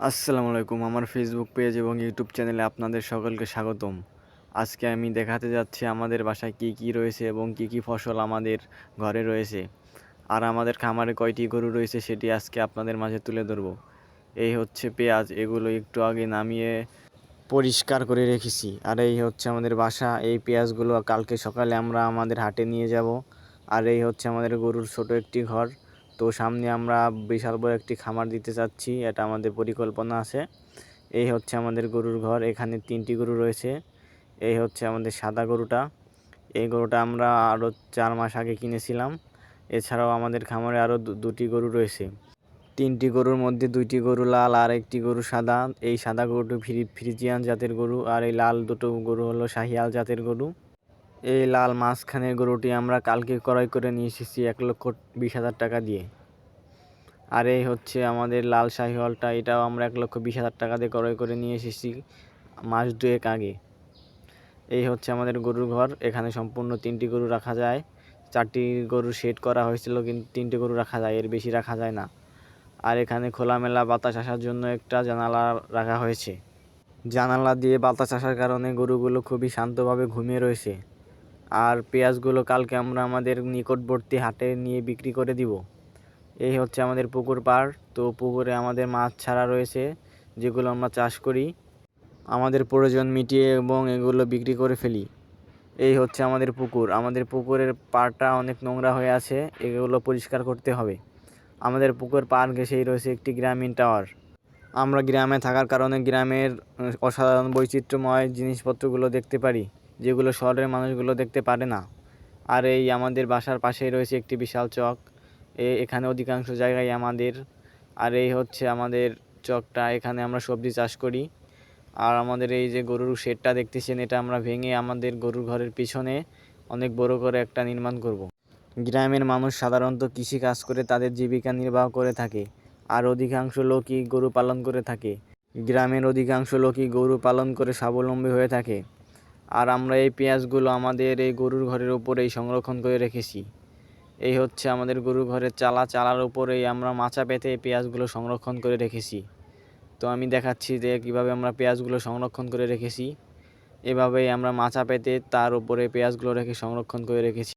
আসসালামু আলাইকুম। আমার ফেসবুক পেজ এবং ইউটিউব চ্যানেলে আপনাদের সকলকে স্বাগতম। আজকে আমি দেখাতে যাচ্ছি আমাদের বাসায় কি কি রয়েছে এবং কি কি ফসল আমাদের ঘরে রয়েছে, আর আমাদের খামারে কয়টি গরু রয়েছে সেটি আজকে আপনাদের মাঝে তুলে ধরব। এই হচ্ছে পেঁয়াজ, এগুলো একটু আগে নামিয়ে পরিষ্কার করে রেখেছি। আর এই হচ্ছে আমাদের বাসা, এই পেঁয়াজগুলো কালকে সকালে আমরা আমাদের হাটে নিয়ে যাব। আর এই হচ্ছে আমাদের গরুর ছোট একটি ঘর। তো সামনে আমরা বিশাল বড় একটি খামার দিতে চাচ্ছি, এটা আমাদের পরিকল্পনা আছে। এই হচ্ছে আমাদের গরুর ঘর, এখানে 3টি গরু রয়েছে। এই হচ্ছে আমাদের সাদা গরুটা, এই গরুটা আমরা আরও 4 মাস আগে কিনেছিলাম। এছাড়াও আমাদের খামারে আরও দুটি গরু রয়েছে। 3টি গরুর মধ্যে 2টি গরু লাল আর একটি গরু সাদা। এই সাদা গরুটি ফ্রিজিয়ান জাতের গরু, আর এই লাল দুটো গরু হলো শাহিয়াল জাতের গরু। এই লাল মাঝখানের গরুটি আমরা কালকে ক্রয় করে নিয়ে এসেছি 1,20,000 টাকা দিয়ে। আর এই হচ্ছে আমাদের লাল শাহিওয়ালটা, এটাও আমরা 1,20,000 টাকা দিয়ে ক্রয় করে নিয়ে এসেছি মাস 2 আগে। এই হচ্ছে আমাদের গরুর ঘর, এখানে সম্পূর্ণ 3টি গরু রাখা যায়। 4টি গরু শেড করা হয়েছিল, কিন্তু 3টে গরু রাখা যায়, এর বেশি রাখা যায় না। আর এখানে খোলামেলা বাতাস আসার জন্য একটা জানালা রাখা হয়েছে। জানালা দিয়ে বাতাস আসার কারণে গরুগুলো খুবই শান্তভাবে ঘুমিয়ে রয়েছে। আর পেঁয়াজগুলো কালকে আমরা আমাদের নিকটবর্তী হাটে নিয়ে বিক্রি করে দিব। এই হচ্ছে আমাদের পুকুর পাড়। তো পুকুরে আমাদের মাছ ছাড়া রয়েছে, যেগুলো আমরা চাষ করি, আমাদের প্রয়োজন মিটিয়ে এবং এগুলো বিক্রি করে ফেলি। এই হচ্ছে আমাদের পুকুর, আমাদের পুকুরের পাড়টা অনেক নোংরা হয়ে আছে, এগুলো পরিষ্কার করতে হবে। আমাদের পুকুর পাড় ঘেঁষেই রয়েছে একটি গ্রামীণ টাওয়ার। আমরা গ্রামে থাকার কারণে গ্রামের অসাধারণ বৈচিত্র্যময় জিনিসপত্রগুলো দেখতে পারি, যেগুলো শহরের মানুষগুলো দেখতে পারে না। আর এই আমাদের বাসার পাশেই রয়েছে একটি বিশাল চক, এখানে অধিকাংশ জায়গায় আমাদের। আর এই হচ্ছে আমাদের চকটা, এখানে আমরা সবজি চাষ করি। আর আমাদের এই যে গরুর শেডটা দেখতেছেন, এটা আমরা ভেঙে আমাদের গরুর ঘরের পিছনে অনেক বড় করে একটা নির্মাণ করব। গ্রামের মানুষ সাধারণত কৃষি কাজ করে তাদের জীবিকা নির্বাহ করে থাকে, আর অধিকাংশ লোকই গরু পালন করে থাকে। গ্রামের অধিকাংশ লোকই গরু পালন করে স্বাবলম্বী হয়ে থাকে। আর আমরা এই পেঁয়াজগুলো আমাদের এই গরুর ঘরের উপরেই সংরক্ষণ করে রেখেছি। এই হচ্ছে আমাদের গরুর ঘরের চালার উপরেই আমরা মাচা পেতে এই পেঁয়াজগুলো সংরক্ষণ করে রেখেছি। তো আমি দেখাচ্ছি যে কীভাবে আমরা পেঁয়াজগুলো সংরক্ষণ করে রেখেছি। এভাবেই আমরা মাচা পেতে তার উপরে পেঁয়াজগুলো রেখে সংরক্ষণ করে রেখেছি।